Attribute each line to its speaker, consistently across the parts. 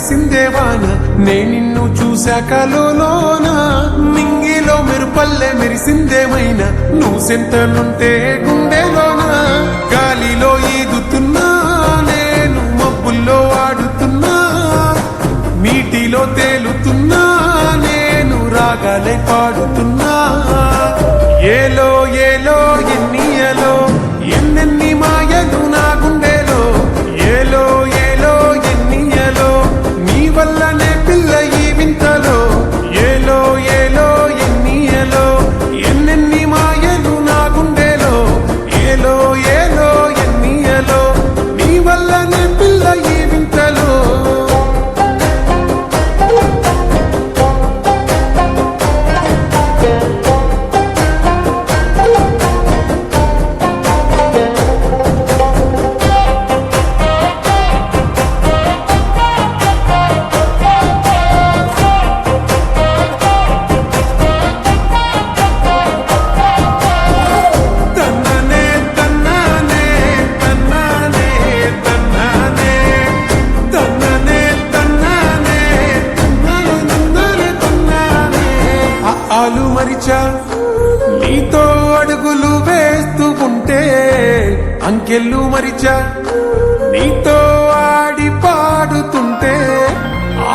Speaker 1: కురిసిందేవాన నే నిన్ను చూశాక లోన మింగిలో మెరుపల్లె మెరిసిందేమైనా నువ్వు సెంతనుంటే గుండెలోన గాలిలో ఈదుతున్నా నేను మబ్బుల్లో ఆడుతున్నా నీటిలో తేలుతున్నా నేను రాగాలే పాడుతున్నా ఏలో ఏలో ఎన్నియలో ఎన్నెన్ని మాయలు నా గుండెలో ఏలో ఏలో ఎన్నియలో నీ వల్లనే పిల్ల ఈ వింతలో ఏలో ఏలో ఎన్నియలో ఎన్నెన్ని మాయలు నా గుండెలో ఏలో ఏలో ఎన్నియలో నీ వల్లనే పిల్ల ఈ వింతలో ఆలు మరిచా నీతో అడుగులు వేస్తూ ఉంటే అంకెళ్ళు మరిచా నీతో ఆడి పాడుతుంటే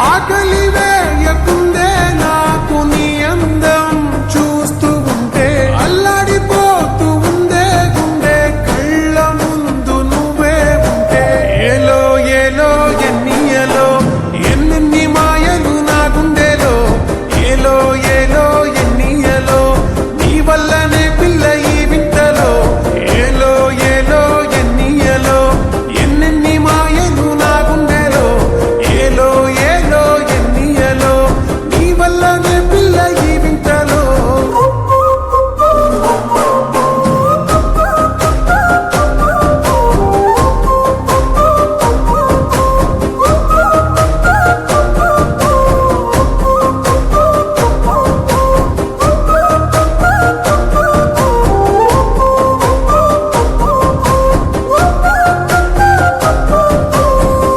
Speaker 1: ఆకలి వేయకుందే నాకు నీ అందం చూస్తూ ఉంటే అల్లాడిపోతూ ఉందే గుండె కళ్ళ ముందు నువ్వే ఉంటే ఏలో ఏలో ఎన్నియలో ఎన్నెన్ని మాయలు నా గుండెలో ఏలో ఏలో ఎన్నియలో నీ వల్లనే పిల్ల ఈ వింతలో ఏలో ఏలో ఎన్నియలో ఎన్నెన్ని మాయలు నా గుండెలో ఏలో ఏలో ఎన్నియలో నీ వల్లనే పిల్ల ఈ వింతలో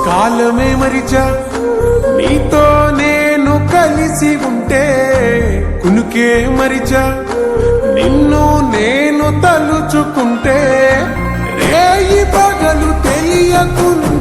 Speaker 1: కాలమే మరిచా నీతో నేను కలిసి ఉంటే కునుకే మరిచా నిన్ను నేను తలుచుకుంటే రేయి పగలు తెలియకుండా